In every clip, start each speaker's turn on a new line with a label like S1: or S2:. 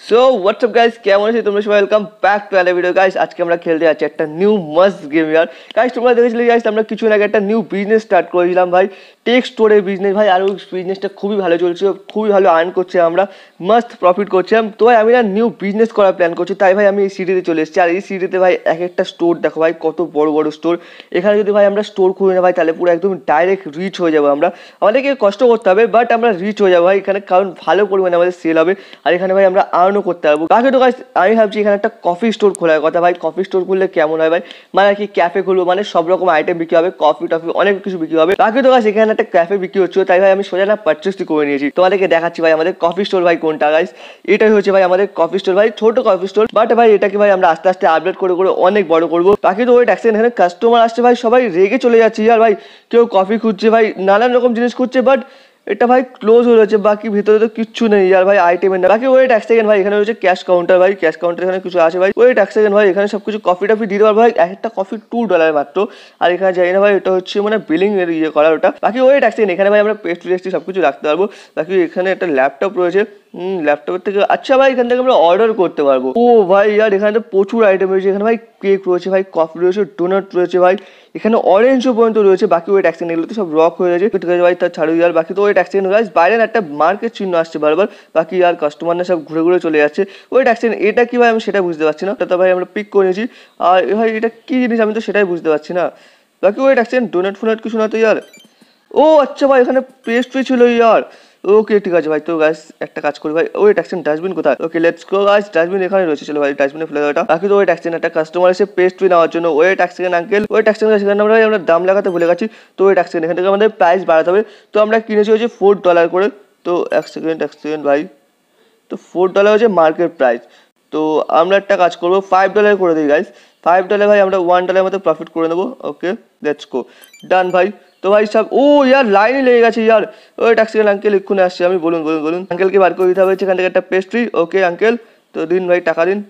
S1: So WhatsApp guys, কেমন আছো তোমরা সবাই? Welcome back to another video guys. আজকে আমরা খেলতে যাচ্ছি একটা নিউ মাস্ট গেম ইয়ার গাইস। তোমরা দেখেছিলে গাইস, আমরা কিছু আগে একটা নিউ বিজনেস স্টার্ট করেছিলাম ভাই, টেক স্টোরের বিজনেস ভাই। আর ওই বিজনেসটা খুবই ভালো চলছে, খুবই ভালো আর্ন করছে, আমরা মাস্ট প্রফিট করছিলাম। তো ভাই আমি না নিউ বিজনেস করার প্ল্যান করছি, তাই ভাই আমি এই সিটিতে চলে এসেছি। আর এই সিটিতে ভাই এক একটা স্টোর দেখো ভাই, কত বড় বড় স্টোর। এখানে যদি ভাই আমরা স্টোর খুলে না ভাই, তাহলে পুরো একদম ডাইরেক্ট রিচ হয়ে যাবো আমরা। আমাদেরকে কষ্ট করতে হবে, বাট আমরা রিচ হয়ে যাবো ভাই এখানে, কারণ ভালো পরিমাণে আমাদের সেল হবে। আর এখানে ভাই আমরা আর্নও করতে পারবো। বাকি তো গাইস আমি ভাবছি এখানে একটা কফি স্টোর খোলার কথা ভাই। কফি স্টোর খুললে কেমন হয় ভাই, মানে আর কি ক্যাফে খুলবো, মানে সব রকম আইটেম বিক্রি হবে, কফি টফি অনেক কিছু বিক্রি হবে। বাকি তো গাইস এখানে একটা ক্যাফে বিক্রি হচ্ছে, তাই ভাই আমি সোজা না পারচেসটি করে নিয়েছি। তোমাদেরকে দেখাচ্ছি ভাই আমাদের কফি স্টোর ভাই কোনটা গাইস। এটাই হচ্ছে ভাই আমাদের কফি স্টোর ভাই, ছোট কফি স্টোর, বাট ভাই এটাকে ভাই আমরা আস্তে আস্তে আপডেট করে করে অনেক বড় করবো। বাকি তো ওয়েট অ্যাকশন, এখানে কাস্টমার আসছে ভাই, সবাই রেগে চলে যাচ্ছে ইয়ার ভাই। কেউ কফি খুঁজছে ভাই, নানান রকম জিনিস খুঁজছে, বাট এটা ভাই ক্লোজ হয়ে রয়েছে, বাকি ভিতরে তো কিচ্ছু নেই আর ভাই আইটেমের না। বাকি ওয়েট এক সেকেন্ড ভাই, এখানে রয়েছে ক্যাশ কাউন্টার ভাই, ক্যাশ কাউন্টার এখানে কিছু আছে ভাই। ওয়েট এক সেকেন্ড ভাই, এখানে সব কিছু কফি টফি দিতে পারবো ভাই, একটা কফি $2 মাত্র। আর এখানে যাই না ভাই, এটা হচ্ছে মানে বিলিং এর ইয়ে করার ওটা। বাকি ওয়েট এক সেকেন্ড, এখানে ভাই আমরা পেস্ট্রি টেস্ট্রি সব কিছু রাখতে পারবো। বাকি এখানে একটা ল্যাপটপ রয়েছে, ল্যাপটপের থেকে আচ্ছা ভাই এখান থেকে আমরা অর্ডার করতে পারবো। ও ভাই ইয়ার এখানে তো প্রচুর আইটেম রয়েছে। এখানে ভাই কেক রয়েছে ভাই, কফি রয়েছে, ডোনাট রয়েছে ভাই, এখানে অরেঞ্জও পর্যন্ত রয়েছে। বাকি ওয়েট অ্যাকশন, এগুলো তো সব রক হয়ে গেছে, ঠিক আছে ভাই, তার ছাড়ো ইয়ার। বাকি তো ওয়েট অ্যাকশন গাইস, বাইরে একটা মার্কেট চিহ্ন আসছে বারবার। বাকি আর কাস্টমার না সব ঘুরে ঘুরে চলে যাচ্ছে। ওয়েট অ্যাকশন এটা কি ভাই, আমি সেটা বুঝতে পারছি না। তো ভাই আমরা পিক করে নিয়েছি, আর ভাই এটা কি জিনিস আমি তো সেটাই বুঝতে পারছি না। বাকি ওয়েট অ্যাকশন ডোনাট ফোনাট কিছু না তো ইয়ার। ও আচ্ছা ভাই এখানে পেস্ট্রি ছিল ইয়ার। ওকে ঠিক আছে ভাই, তো গাইস একটা কাজ করি ভাই। ওই ট্যাক্সিন ডাস্টবিন কোথায়? ওকে লেটস গো গাইস, ডাস্টবিন এখানে রয়েছে, চলো ভাই ডাস্টবিনে ফেলে দাও এটা। বাকি তো ওই ট্যাক্সিন একটা কাস্টমার এসে পেস্ট্রি নেওয়ার জন্য। ওই ট্যাক্সিন আঙ্কেল, ওই ট্যাক্সিন সেখানে আমরা দাম লাগাতে ভুলে গেছি। তো ওই ট্যাক্সিন এখান থেকে আমাদের প্রাইস বাড়াতে হবে। তো আমরা কিনেছি হচ্ছে $4 করে। তো এক সেকেন্ড ভাই, তো $4 হচ্ছে মার্কেট প্রাইস। তো আমরা একটা কাজ করবো, $5 করে দিই গাইস। $5 ভাই আমরা $1 মতো প্রফিট করে নেবো। ওকে লেটস গো, ডান ভাই। তো ভাই সব ও ইয়ার লাইনে লেগে গেছে ইয়ার। ওই ট্যাক্সি আঙ্কেল এক্ষুনি আসছে, আমি বলুন বলুন বলুন আঙ্কেলকে বার করে দিতে হবে এখান থেকে একটা পেস্ট্রি। ওকে আঙ্কেল, তো দিন ভাই টাকা দিন।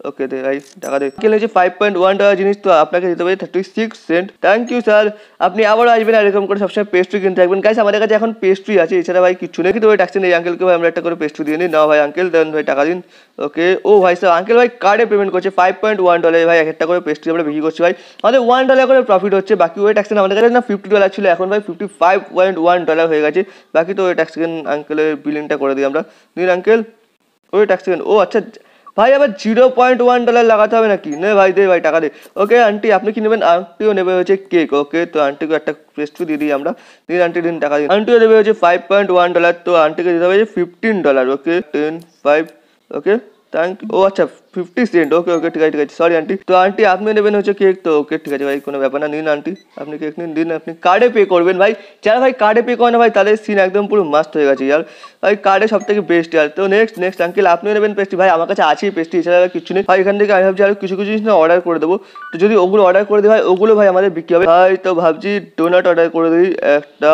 S1: ওকে দে ভাই টাকা দে। আঙ্কেল হচ্ছে $5.1 জিনিস, তো আপনাকে দিতে পারি 36 সেন্ট। থ্যাংক ইউ স্যার, আপনি আবারও আসবেন আর এরকম করে সবসময় পেস্ট্রি কিনতে থাকবেন গাইস। আমাদের কাছে এখন পেস্ট্রি আছে, এছাড়া ভাই কিছু নেই। কিন্তু ওই ট্যাক্সি নেই, আঙ্কেলকে ভাই আমরা একটা করে পেস্ট্রি দিয়ে নিই। নাও ভাই আঙ্কেল, দেন ভাই টাকা দিন। ওকে ও ভাই স্যার আঙ্কেল ভাই কার্ডে পেমেন্ট করছে $5.1 ভাই, এক একটা করে পেস্ট্রি আমরা বিক্রি করছি ভাই, আমাদের $1 করে প্রফিট হচ্ছে। বাকি ওই ট্যাক্সি আমাদের কাছে না $50 ছিল, এখন ভাই $55.1 হয়ে গেছে। বাকি তো ওই ট্যাক্সি আঙ্কেলের বিলিংটা করে দিই আমরা। দিন আঙ্কেল ওই ট্যাক্সি। ও আচ্ছা ভাই আবার $0.1 লাগাতে হবে নাকি? নে ভাই দে ভাই টাকা দে। ওকে আন্টি আপনি কি নেবেন? আন্টিও নেবে হচ্ছে কেক। ওকে তো আন্টিকে একটা পেস্ট্রি দিয়ে দিই আমরা। দিন আন্টি দিন টাকা দিন। আন্টিও নেবে হচ্ছে $5.1, তো আন্টিকে দিতে হবে $15। ওকে 10 5 ওকে থ্যাংক। ও আচ্ছা 50 সেন্ট। ওকে ওকে ঠিক আছে ঠিক আছে, সরি আন্টি। তো আন্টি আপনি নেবেন হচ্ছে কেক, তো ওকে ঠিক আছে ভাই, কোনো ব্যাপার না। নিন আন্টি আপনি কেক নিন, দিন। আপনি কার্ডে পে করবেন ভাই, যারা ভাই কার্ডে পে করে না ভাই তাদের সিন একদম পুরো মাস্ট হয়ে গেছে ইয়ার ভাই, কার্ডে সব থেকে বেস্ট ইয়ার। তো নেক্সট আঙ্কেল আপনিও নেবেন পেস্ট্রি ভাই, আমার কাছে আছেই পেস্ট্রি, এছাড়া কিছু নেই ভাই। এখান থেকে আমি ভাবছি আরো কিছু কিছু জিনিস না অর্ডার করে দেবো। তো যদি ওগুলো অর্ডার করে দিই ভাই, ওগুলো ভাই আমাদের বিক্রি হবে ভাই। তো ভাবছি ডোনাট অর্ডার করে দিই একটা।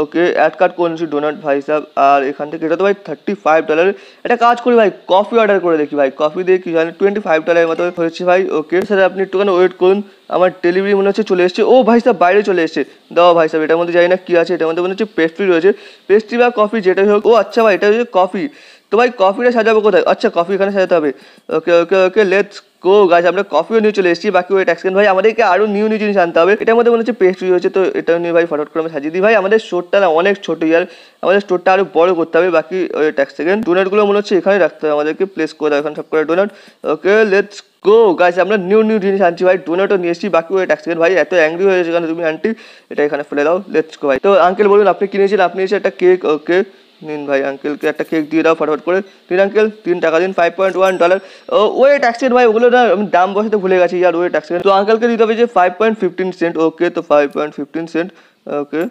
S1: ওকে অ্যাড কার্ড করে নিচ্ছি ডোনাট ভাই সাহেব। আর এখান থেকে এটা তো ভাই $35। একটা কাজ করি ভাই, কফি অর্ডার করে দেখি ভাই, কফি দিয়ে কি জানি $25 মতো হয়েছে ভাই। ওকে স্যার আপনি একটুখানি ওয়েট করুন, আমার ডেলিভারি মনে হচ্ছে চলে এসেছে। ও ভাই সাহেব বাইরে চলে এসেছে, দাও ভাই সাহেব। এটার মধ্যে জানি না কী আছে, এটার মধ্যে মনে হচ্ছে পেস্ট্রি রয়েছে, পেস্ট্রি বা কফি যেটাই হোক। ও আচ্ছা ভাই এটা হচ্ছে কফি। তো ভাই কফিটা সাজাবো কোথায়? আচ্ছা কফি এখানে সাজাতে হবে। ওকে ওকে ওকে লেটস গো গাইস, আমরা কফিও নিয়ে চলে এসেছি। বাকি ওই ট্যাক্সেন ভাই আমাদেরকে আরও নিউ জিনিস আনতে হবে। এটার মধ্যে মনে হচ্ছে পেস্ট্রি রয়েছে, তো এটাও নিয়ে ভাই ফটোফট করে আমি সাজিয়ে দিই ভাই। আমাদের স্টোরটা না অনেক ছোটো ইয়ার, আমাদের স্টোরটা আরও বড় করতে হবে। বাকি ওই ট্যাক্সেন ডোনাটগুলো মনে হচ্ছে এখানে রাখতে হবে আমাদেরকে, প্লেস করে দেওয়া এখন সব করে doughnut. Okay let's go guys, আমরা নিউ জিনিস আনছি ভাই, ডোনাটও নিয়ে এসেছি। বাকি ওই ট্যাক্সেন ভাই এত অ্যাংরি হয়ে গেছে কেন তুমি আন্টি, এটা এখানে ফেলে দাও। লেটস গো ভাই। তো আঙ্কেল বলুন আপনি কিনেছেন, আপনি এসে একটা কেক। ওকে নিন ভাই আঙ্কেলকে একটা কেক দিয়ে দাও ফটাফট করে। দিন আঙ্কেল দিন টাকা দিন $5.1। ওই ট্যাক্সের ভাই ওগুলো না আমি দাম বসাতে ভুলে গেছি আর ওই ট্যাক্সের। তো আঙ্কেলকে দিতে হবে যে 5.15 সেন্ট। ওকে তো 5.15 cent. Okay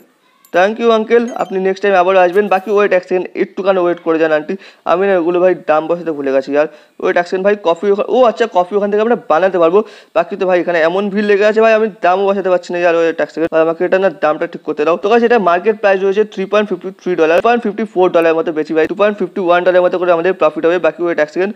S1: thank you uncle, আপনি নেক্সট টাইম আবারও আসবেন। বাকি ওয়েট অ্যাকশন একটুখানি ওয়েট করে যান আন্টি, আমি না ওগুলো ভাই দাম বসাতে ভুলে গেছি আর ওয়েট অ্যাকশন ভাই। কফি ও আচ্ছা কফি ওখান থেকে আমরা বানাতে পারবো। বাকি তো ভাই এখানে এমন ভিড় লেগে আছে ভাই, আমি দামও বসাতে পারছি না আর ওয়েট অ্যাকশন ভাই, আমাকে এটা না দামটা ঠিক করতে দাও। তো গাইস এটা মার্কেট প্রাইস রয়েছে $3.53, $2.54 মতো বেশি ভাই, $2.51 মতো করে আমাদের প্রফিট হবে। বাকি ওয়েট অ্যাকশন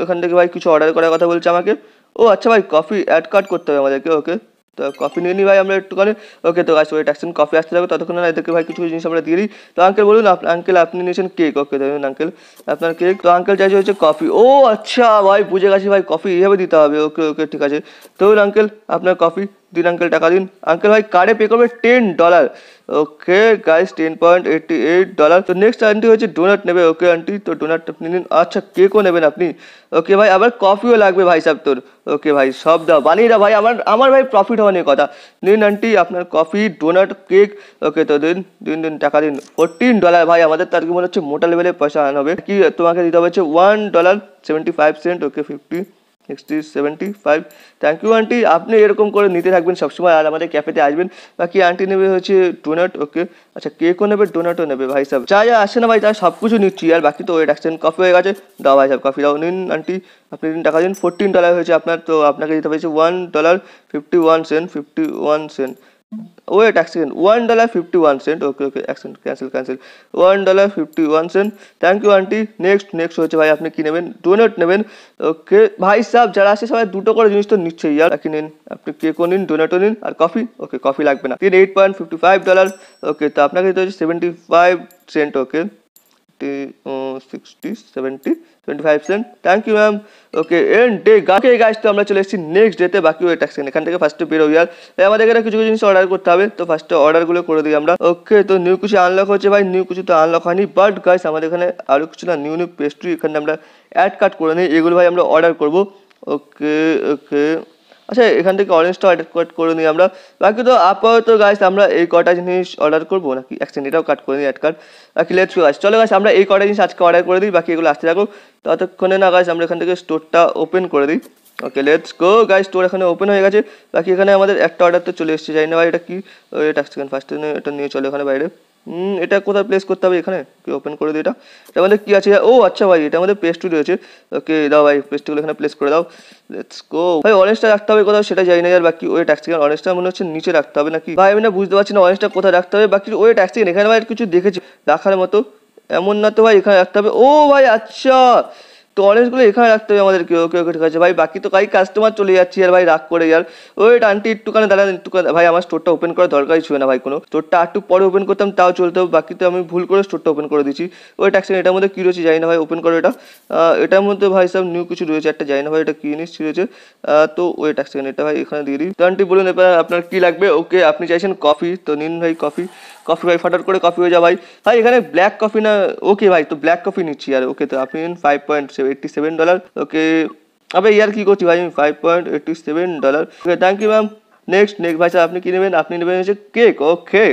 S1: এখান থেকে ভাই কিছু অর্ডার করার কথা বলছে আমাকে। ও আচ্ছা ভাই কফি অ্যাড কার্ড করতে হবে আমাদেরকে। ওকে তো কফি নিয়ে নিই ভাই আমরা একটুখানি। ওকে তো গাছ ওয়েট অ্যাকশন কফি আসতে থাকবে, ততক্ষণ না এদেরকে ভাই কিছু জিনিস আমরা দিয়ে দিই। তো আঙ্কেল বলুন, আঙ্কেল আপনি নিয়েছেন কেক। ওকে ধরুন আঙ্কেল আপনার কেক। তো আঙ্কেল চাইছে হচ্ছে কফি। ও আচ্ছা ভাই বুঝে গেছি ভাই, কফি এইভাবে দিতে হবে। ওকে ওকে ঠিক আছে। ধরুন আঙ্কেল আপনার কফি দিন, আঙ্কেল টাকা দিন। আঙ্কেল ভাই কার্ডে পে করবে $10। Okay guys $10.88। তো নেক্সট আন্টি হচ্ছে ডোনাট নেবে। ওকে আন্টি তো ডোনাট আপনি নিন। আচ্ছা কেকও নেবেন আপনি। ওকে ভাই আবার কফিও লাগবে ভাই সাহেব তোর। ওকে ভাই সব দাও বানিয়ে দাও ভাই, আমার আমার ভাই প্রফিট হওয়া নিয়ে কথা। নিন আন্টি আপনার কফি ডোনাট কেক। ওকে তো দিন দিন দিন টাকা দিন। $14 ভাই, আমাদের তার কি মনে হচ্ছে মোটা লেভেলের পয়সা আনা হবে কি। তোমাকে দিতে হবে হচ্ছে $1.75। ওকে 50 60 75। থ্যাংক ইউ আন্টি, আপনি এরকম করে নিতে থাকবেন সবসময় আর আমাদের ক্যাফেতে আসবেন। বাকি আন্টি নেবে হচ্ছে ডোনাট। ওকে আচ্ছা কেকও নেবে ডোনাটও নেবে ভাই সাহেব, যা যা আসে না ভাই তার সব কিছু নিচ্ছি আর বাকি তো ওয়েট অ্যাকশন কফি হয়ে গেছে। দাও ভাই সাহেব কফি দাও। নিন আন্টি আপনি দিন টাকা দিন। $14 হয়েছে আপনার, তো আপনাকে দিতে হয়েছে $1.51। Wait action $1.51। Okay okay action cancel cancel. $1.51। Thank you aunty. Next হচ্ছে ভাই আপনি কি নেবেন? ডোনাট নেবেন। ওকে ভাই সাহেব যারা আসে সবাই দুটো করে জিনিস তো নিচ্ছে ইয়ার। বাকি নিন আপনি কেকও নিন ডোনাটও নিন আর কফি। ওকে কফি লাগবে না। দিন $8.55। ওকে তো আপনাকে দিতে হচ্ছে 75 cent. Okay 60 70 25 cent. Thank you ma'am. Okay end day guys, তো আমরা চলে এসেছি নেক্সট ডেতে। বাকি ওয়েট অ্যাকশন এখান থেকে ফার্স্টে বেরো ইয়ার। আমাদের এখানে কিছু কিছু জিনিস অর্ডার করতে হবে, তো ফার্স্টে অর্ডারগুলো করে দিই আমরা। ওকে তো নিউ কিছু আনলক হচ্ছে ভাই, নিউ কিছু তো আনলক হয়নি, বাট গাইস আমাদের এখানে আরও কিছু না নিউ নিউ পেস্ট্রি এখানে আমরা অ্যাড কাট করে নিই, এগুলো ভাই আমরা অর্ডার করবো। ওকে ওকে আচ্ছা এখান থেকে অরেঞ্জটা অর্ডার কাট করে নিই আমরা। বাকি তো আপাতত গাইস আমরা এই কটা জিনিস অর্ডার করবো নাকি অ্যাকশন এটাও কাট করে নিই অ্যাড কার্ড। বাকি লেটস গো গাইস, চলো গাইস আমরা এই কটা জিনিস আজকে অর্ডার করে দিই, বাকি এগুলো আসতে থাকো। ততক্ষণে না গাইস আমরা এখান থেকে স্টোরটা ওপেন করে দিই। ওকে লেটস গো গাইস, স্টোর এখানে ওপেন হয়ে গেছে। বাকি এখানে আমাদের একটা অর্ডার তো চলে এসেছে, জানি না ভাই এটা কি। এটা সেকেন্ড ফার্স্টে এটা নিয়ে চলো এখানে বাইরে। এটা কোথায় প্লেস করতে হবে? এখানে কি ওপেন করে দিই। এটা আমাদের কি আছে? ও আচ্ছা ভাই এটা আমাদের পেস্ট্রি রয়েছে। ওকে দাও ভাই পেস্ট্রিগুলো এখানে প্লেস করে দাও। লেটস গো ভাই। অরেঞ্জটা রাখতে হবে কোথাও সেটা জানি না আর বাকি ওয়েট অ্যাকশন অরেঞ্জটা মনে হচ্ছে নিচে রাখতে হবে নাকি ভাই, আমি না বুঝতে পারছি না অরেঞ্জটা কোথায় রাখতে হবে। বাকি ওয়েট অ্যাকশন এখানে ভাই কিছু দেখেছি রাখার মতো, এমন না তো ভাই এখানে রাখতে হবে। ও ভাই আচ্ছা তো অরেঞ্জগুলো এখানে রাখতে হবে আমাদেরকে। ওকে ওকে ঠিক আছে ভাই। বাকি তো কাস্টমার চলে যাচ্ছি আর ভাই রাগ করে ইয়ার। ওয়েট আন্টি একটুখানি দাঁড়ান একটুখানি ভাই, আমার স্টোরটা ওপেন করার দরকারই ছিল না ভাই, কোনো স্টোরটা একটু পরে ওপেন করতাম তাও চলতো। বাকি তো আমি ভুল করে স্টোরটা ওপেন করে দিচ্ছি। ওয়েট অ্যাকশন এটার মধ্যে কী রয়েছে জানি না ভাই, ওপেন করো এটা। এটার মধ্যে ভাই সব নিউ কিছু রয়েছে একটা, জানি না ভাই এটা কী জিনিস রয়েছে। তো ওয়েট অ্যাকশন এটা ভাই এখানে দিয়ে দিই। তো আন্টি বলুন এবার আপনার কী লাগবে? ওকে আপনি চাইছেন কফি, তো নিন ভাই কফি। কফি ভাই ফটাফট করে কফি হয়ে যা ভাই। ভাই এখানে ব্ল্যাক কফি না? ওকে ভাই তো ব্ল্যাক কফি নিচ্ছি আর। ওকে তো আপনি নিন $5.87। ওকে আবে ইয়ার কী করছি ভাই আমি, $5.87। Okay thank you ma'am. Next ভাই সাহেব আপনি কী নেবেন? আপনি নেবেন হচ্ছে কেক। ওকে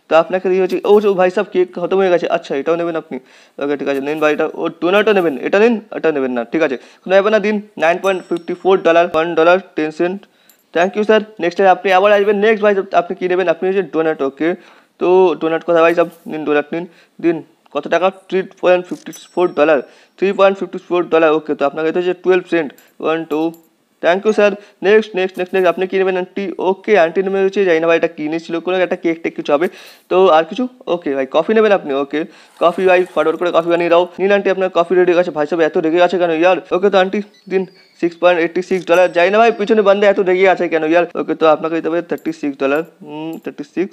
S1: তো আপনাকে দিয়ে হচ্ছে ও ভাই সাহেব কেক খতম হয়ে গেছে। আচ্ছা এটাও নেবেন আপনি? ওকে ঠিক আছে নিন ভাই এটা। ও ডোনাটও নেবেন? এটা নিন এটা নেবেন না ঠিক আছে কোনো ব্যাপার না, দিন $9.54 $1.10। Thank you sir. নেক্সট আপনি আবার আসবেন। নেক্সট ভাই আপনি কী নেবেন? আপনি হচ্ছে ডোনাট। ওকে তো ডোনাট কথা ভাই সব নিন, ডোনাট নিন দিন। কত টাকা? $3.54। $3.54। ওকে তো আপনাকে দিতে হচ্ছে 12 cent. 1 2 thank you sir. Next আপনি কী নেবেন আন্টি? ওকে আন্টি নেবে হচ্ছে জানি না ভাই এটা কী নিয়েছিল, কোনো একটা কেক টেক কিছু হবে। তো আর কিছু? ওকে ভাই কফি নেবেন আপনি? ওকে কফি ভাই ফটোর করে কফি বানিয়ে দাও। নিন আন্টি আপনার কফি রেডি আছে। ভাই সব এত রেগে আছে কেন ইয়ার? ওকে তো আন্টি দিন $6.86। যাই না ভাই পিছনে বান্ধে এত রেগে আছে কেন ইয়ার? ওকে তো আপনাকে দিতে হবে $36। 36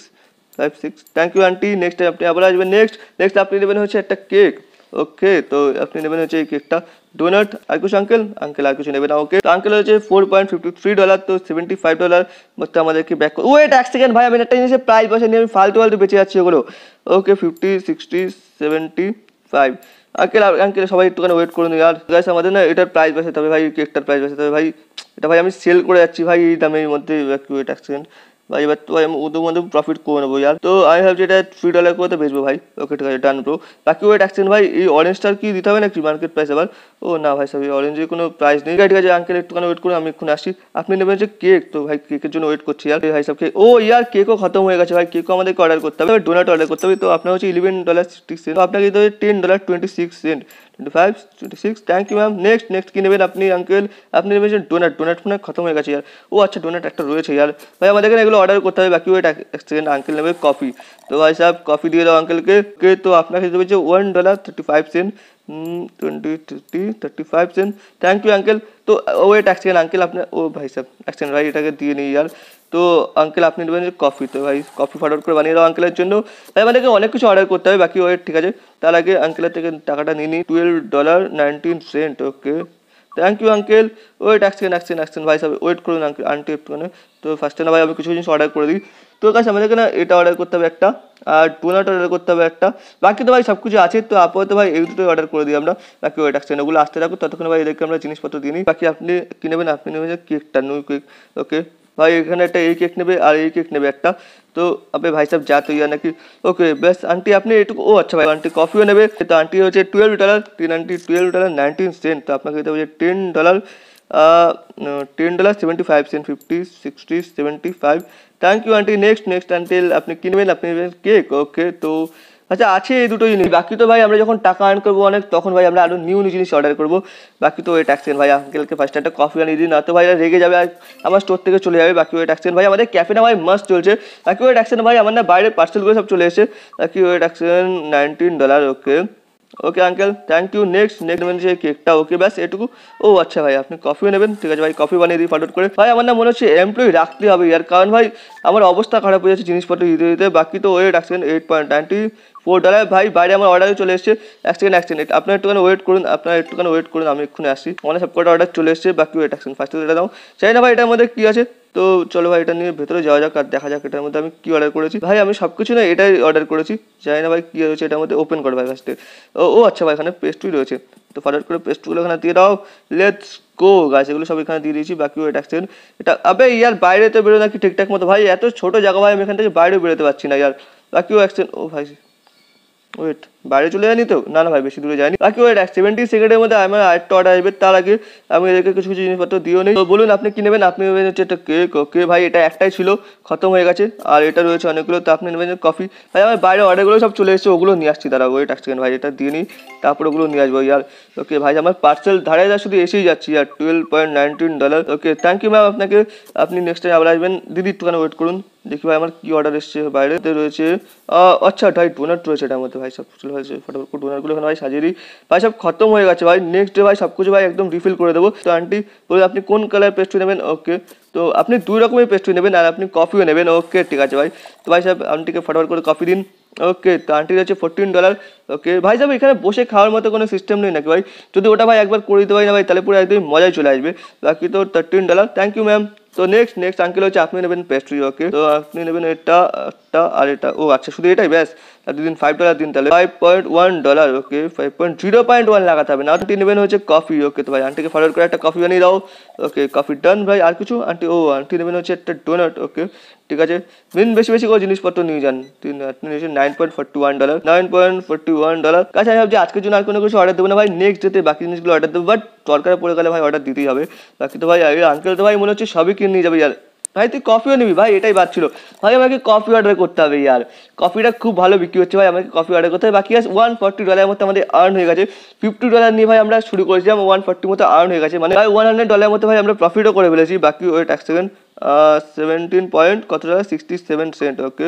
S1: থ্যাংক ইউ আন্টি। নেক্সট আপনি আবার আসবেন। নেক্সট আপনি নেবেন হচ্ছে একটা কেক। ওকে তো আপনি নেবেন হচ্ছে এই কেকটা। ডোনাট আর কিছু আঙ্কেল আর কিছু নেবে না? ওকে তো আঙ্কেল হচ্ছে $4.53। তো $75 মতো আমাদেরকে ব্যাক। ওয়েট এক সেকেন্ড ভাই, আমি একটা জিনিসের প্রাইস বসে নিয়ে আমি ফালতু বেঁচে যাচ্ছি ওগুলো। ওকে 50 60 75। আঙ্কেল সবাই একটুখানি ওয়েট করুন আর গাইস, আমাদের না এটার প্রাইস বসাতে হবে ভাই, কেকটার প্রাইস বসাতে হবে ভাই। এটা ভাই আমি সেল করে যাচ্ছি ভাই এই দামের মধ্যে। ওয়েট এক সেকেন্ড ভাই, এবার তো ভাই আমি ওদের মধ্যে প্রফিট করে নেবো ইয়ার। তো আমি ভাবছি এটা $3 করে তো বেচবো ভাই। ওকে ঠিক আছে ডান ব্রো। বাকি ওয়েট অ্যাকশন ভাই এই অরেঞ্জটার কি দিতে হবে নাকি মার্কেট প্রাইস আবার? ও না ভাই সব অরেঞ্জের কোনো প্রাইস নেই। ঠিক আছে আঙ্কেল একটুখানি ওয়েট করুন, আমি এক্ষুনি আসছি। আপনি নেবেন যে কেক, তো ভাই কেকের জন্য ওয়েট করছি ইয়ার। ভাই সব কেক ও ইয়ার কেকও খতম হয়ে গেছে ভাই, কেকও আমাদেরকে অর্ডার করতে হবে, ডোনাট অর্ডার করতে হবে। তো আপনার হচ্ছে $11.60। তো আপনাকে দিতে হবে $10.26। 25 26 থ্যাংক ইউ ম্যাম। নেক্সট কী নেবেন আপনি আঙ্কেল? আপনি নেবেন যে ডোনাট ফোনে খতম হয়ে গেছে ইয়ার। ও আচ্ছা ডোনাট একটা রয়েছে ইয়ার। ভাই আমাদের এখানে এগুলো অর্ডার করতে হবে। বাকি ওয়েট এক সেকেন্ড, আঙ্কেল নেবে কফি। তো ভাই সাহেব কফি দিয়ে দাও আঙ্কেলকে। ওকে তো আপনাকে দিতে হচ্ছে $1.35। 20 30 35 সেন্ট। Thank you uncle. তো ওয়েট এক সেকেন্ড আঙ্কেল আপনার ও ভাই সাহেব এক সেকেন্ড ভাই এটাকে দিয়ে নিই ইয়ার। তো আঙ্কেল আপনি নেবেন যে কফি, তো ভাই কফি ফটাফট করে বানিয়ে দাও আঙ্কেলের জন্য। ভাই আমাদেরকে অনেক কিছু অর্ডার করতে হবে, বাকি ওয়েট ঠিক আছে। তার আগে আঙ্কেলের থেকে টাকাটা নিয়ে নিই, $12.19। Okay thank you uncle. Wait action ভাই সাহেব ওয়েট করুন আঙ্কেল আন্টি একটুখানে। তো ফার্স্টে না ভাই আমি কিছু জিনিস অর্ডার করে দিই। তো কাছে আমাদেরকে না এটা অর্ডার করতে হবে একটা, আর ডোনাট অর্ডার করতে হবে একটা, বাকি তো ভাই সব কিছু আছে। তো আপাতত ভাই এই দুটোই অর্ডার করে দিই আমরা, বাকি ওয়েট অ্যাকশন ওগুলো আসতে থাকুক, ততক্ষণ ভাই এদেরকে আমরা জিনিসপত্র দিয়ে নিই। বাকি আপনি কি নেবেন? আপনি নেবেন যে কেকটা, নিউ কেক। ওকে ভাই এখানে একটা এই কেক নেবে আর এই কেক নেবে একটা। তো আপনি ভাই সাহেব যা তো ইয়া নাকি। ওকে বেশ আন্টি আপনি এটুকু, ও আচ্ছা ভাই আন্টি কফিও নেবে। তো আন্টি হচ্ছে $12, তিন আন্টি $12.19। তো আপনাকে দিতে হবে $10, $10.75, 50, 60, 75। Thank you aunty. নেক্সট আন্টিল আপনি কিনবেন, আপনি নেবেন কেক। ওকে তো আচ্ছা আছে এই দুটো জিনিস, বাকি তো ভাই আমরা যখন টাকা আর্ন করবো অনেক তখন ভাই আমরা আরও নিউ জিনিস অর্ডার করবো। বাকি তো ওয়েট অ্যাকশন ভাই আঙ্কেলকে ফার্স্ট একটা কফি আনিয়ে দিন, না তো ভাই রেগে যাবে আর আমার স্টোর থেকে চলে যাবে। বাকি ওয়েট অ্যাকশন ভাই আমাদের ক্যাফে না ভাই মাস্ট চলছে। বাকি ওয়েট অ্যাকশন ভাই আমার না বাইরে পার্সেলগুলো সব চলে এসেছে। বাকি ওয়েট অ্যাকশন $19। Okay okay uncle thank you. Next নেবেন যে কেকটা। ওকে ব্যাস এটুকু। ও আচ্ছা ভাই আপনি কফিও নেবেন, ঠিক আছে ভাই কফি বানিয়ে দিই ফটোট করে। ভাই আমার না মনে হচ্ছে এমপ্লয়ি রাখতে হবে ইয়ার, কারণ ভাই আমার অবস্থা খারাপ হয়ে যাচ্ছে জিনিসপত্র দিতে দিতে। বাকি তো ওয়েট অ্যাকশন $8.94। ভাই বাইরে আমার অর্ডারে চলে এসেছে। অ্যাকশন আপনার একটুখানি ওয়েট করুন, আমি এক্ষুনি আসি। আমার সব কটা অর্ডার চলে এসেছে। বাকি ওয়েট অ্যাকশন ফার্স্টে এটা দাও। চাই না ভাই এটার মধ্যে কী আছে। তো চলো ভাই এটা নিয়ে ভেতরে যাওয়া যাক আর দেখা যাক এটার মধ্যে আমি কী অর্ডার করেছি। ভাই আমি সব কিছু না এটাই অর্ডার করেছি, জানি না ভাই কী রয়েছে এটার মধ্যে। ওপেন করো ভাই ফার্স্টে। ও আচ্ছা ভাই এখানে পেস্ট্রি রয়েছে, তো ফটাফট করে পেস্ট্রিগুলো এখানে দিয়ে দাও। লেটস গো গাছ, এগুলো সব এখানে দিয়ে দিয়েছি। বাকি ওয়েট অ্যাকশন এটা আবে ইয়ার বাইরে তো বেরো নাকি ঠিকঠাক মতো। ভাই এত ছোটো জায়গা ভাই আমি এখান থেকে বাইরেও বেরোতে পারছি না ইয়ার। বাকি ও অ্যাকশন ও ভাই ওয়েট বাইরে চলে যায়নি তো? না ভাই বেশি দূরে যায়নি। বাকি ওয়েট 70 সেকেন্ডের মধ্যে আমার আরেকটা অর্ডার আসবে, তার আগে আমি এদেরকে কিছু জিনিসপত্র দিও নেই। তো বলুন আপনি কি নেবেন? আপনি নেবেন হচ্ছে একটা কেক। ওকে ভাই এটা একটাই ছিল, খতম হয়ে গেছে, আর এটা রয়েছে অনেকগুলো। তো আপনি নেবেন কফি। ভাই আমার বাইরে অর্ডারগুলো সব চলে এসেছে, ওগুলো নিয়ে আসছি। দাঁড়া ওয়েট এক সেকেন্ড ভাই এটা দিয়ে নিই, তারপর ওগুলো নিয়ে আসবো ইয়ার। ওকে ভাই আমার পার্সেল ধারে শুধু এসেই যাচ্ছি আর $12.19। ওকে থ্যাংক ইউ ম্যাম আপনাকে। আপনি নেক্সট টাইম আবার আসবেন। দিদি একটুখানি ওয়েট করুন, দেখি ভাই আমার কী অর্ডার এসছে। বাইরেতে রয়েছে আচ্ছা ভাই ডোনাট রয়েছে এটার মধ্যে। ভাই সব চলে হয়েছে ফটোফট ডোনাটগুলো এখানে ভাই সাজিয়ে দিই। ভাই সব খতম হয়ে গেছে ভাই। নেক্সট ডে ভাই সব কিছু ভাই একদম রিফিল করে দেবো। তো আন্টি বলে আপনি কোন কালার পেস্ট্রি নেবেন? ওকে তো আপনি 2 রকমের পেস্ট্রি নেবেন আর আপনি কফিও নেবেন। ওকে ঠিক আছে ভাই। তো ভাই সাহেব আন্টিকে ফটোফট করে কফি দিন। ওকে তো আন্টির হচ্ছে $14। ওকে ভাই সাহেব এখানে বসে খাওয়ার মতো কোনো সিস্টেম নেই নাকি ভাই? যদি ওটা ভাই একবার করে দিতে পারি না ভাই তাহলে পুরো একদম মজাই চলে আসবে। বাকি তো $13। Thank you ma'am. তো নেক্সট আঙ্কেল হচ্ছে আপনি নেবেন পেস্ট্রি। ওকে তো আপনি নেবেন এটা আর এটা। ও আচ্ছা শুধু এটাই ব্যাস? আর দিন $5 দিন তাহলে $5.1। ওকে 0.1 লাগাতে হবে না। আন্টি নেবেন হচ্ছে কফি। ওকে তো ভাই আন্টিকে ফরওয়ার্ড করে একটা কফি বানিয়ে দাও। ওকে কফি ডান ভাই। আর কিছু আন্টি? আন্টি নেবেন হচ্ছে একটা ডোনাট। ওকে ঠিক আছে দিন, বেশি করে জিনিসপত্র নিয়ে যান। আপনি নিয়েছেন $9.41। কাছে আমি ভাবছি আজকের জন্য আর কোনো কিছু অর্ডার দেবো না ভাই, নেক্সট ডেতে বাকি জিনিসগুলো অর্ডার দেবো, বাট দরকার পড়ে গেলে ভাই অর্ডার দিতেই হবে। বাকি তো ভাই আঙ্কেল তো ভাই মনে হচ্ছে সবই কিনে নিয়ে যাবে ইয়ার। ভাই তুই কফিও নিবি? ভাই এটাই বাদ ছিল ভাই, আমাকে কফি অর্ডার করতে হবে ইয়ার। কফিটা খুব ভালো বিক্রি হচ্ছে ভাই, আমাকে কফি অর্ডার করতে হবে। বাকি আছে $140 মতো আমাদের আর্ন হয়ে গেছে। $50 নিয়ে ভাই আমরা শুরু করেছিলাম, 140 মতো আর্ন হয়ে গেছে, মানে ভাই $100 মতো ভাই আমরা প্রফিটও করে ফেলেছি। বাকি ওয়েট এক সেকেন্ড 17 পয়েন্ট কত টাকা 67 cent. Okay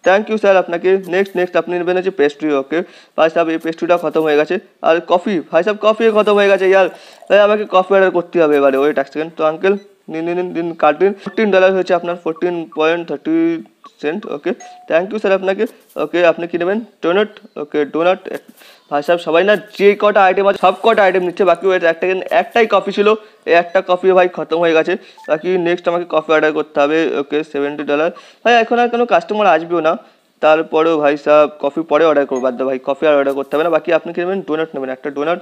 S1: thank you sir আপনাকে। নেক্সট আপনি নেবেন হচ্ছে পেস্ট্রি। ওকে ভাই সাহেব এই পেস্ট্রিটা খতম হয়ে গেছে। আর কফি ভাই সাহেব কফি খতম হয়ে গেছে ইয়ার। তাই আমাকে কফি অর্ডার করতে হবে এবারে। ওয়েট এক সেকেন্ড। তো আঙ্কেল নিন কাটুন। $14 হয়েছে আপনার 14.30 cent. Okay thank you sir আপনাকে। ওকে আপনি কি নেবেন? ডোনাট। Okay donut. ভাই সাহেব সবাই না যে কটা আইটেম আছে সব কটা আইটেম নিচ্ছে। বাকি ওয়েট একটাই কফি ছিল, এই একটা কফি ভাই খতম হয়ে গেছে। বাকি নেক্সট আমাকে কফি অর্ডার করতে হবে। ওকে $70। ভাই এখন আর কোনো কাস্টমার আসবেও না, তারপরেও ভাই সাহেব কফি পরে অর্ডার করবো, বাদ ভাই কফি আর অর্ডার করতে হবে না। বাকি আপনি কি নেবেন? ডোনাট নেবেন, একটা ডোনাট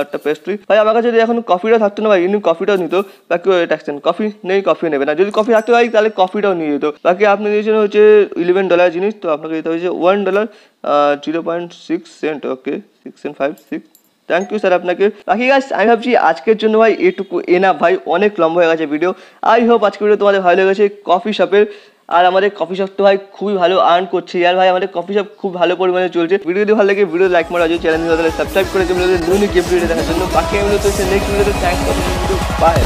S1: একটা পেস্ট্রি। ভাই আমার কাছে যদি এখন কফিটা থাকতো না ভাই ইনি কফিটাও নিত। বাকি ট্যাক্সেন কফি নেই, কফি নেবে না। যদি কফি থাকতো ভাই তাহলে কফিটাও নিয়ে যেত। বাকি আপনি দিয়েছেন হচ্ছে $11 জিনিস, তো আপনাকে দিতে হয়েছে $1 0.6 cent. Okay 6.56। Thank you sir আপনাকে। বাকি গাছ আমি ভাবছি আজকের জন্য ভাই এটুকু এনা ভাই, অনেক লম্বা হয়ে গেছে ভিডিও। আই হোপ আজকের ভিডিও তোমাদের ভালো লেগেছে কফি শপের। আর আমাদের কফি শপ তো ভাই খুবই ভালো আর্ন করছে আর ভাই আমাদের কফি শপ খুব ভালো পরিমাণে চলছে। ভিডিও যদি ভালো লাগে ভিডিও লাইক মারা, যদি চ্যানেল সাবস্ক্রাইব করে নিউ নিউ গেম ভিডিও দেখার জন্য। বাকি আমি তো নেক্সট ভিডিওতে থ্যাংকস ফর ওয়াচিং, বাই।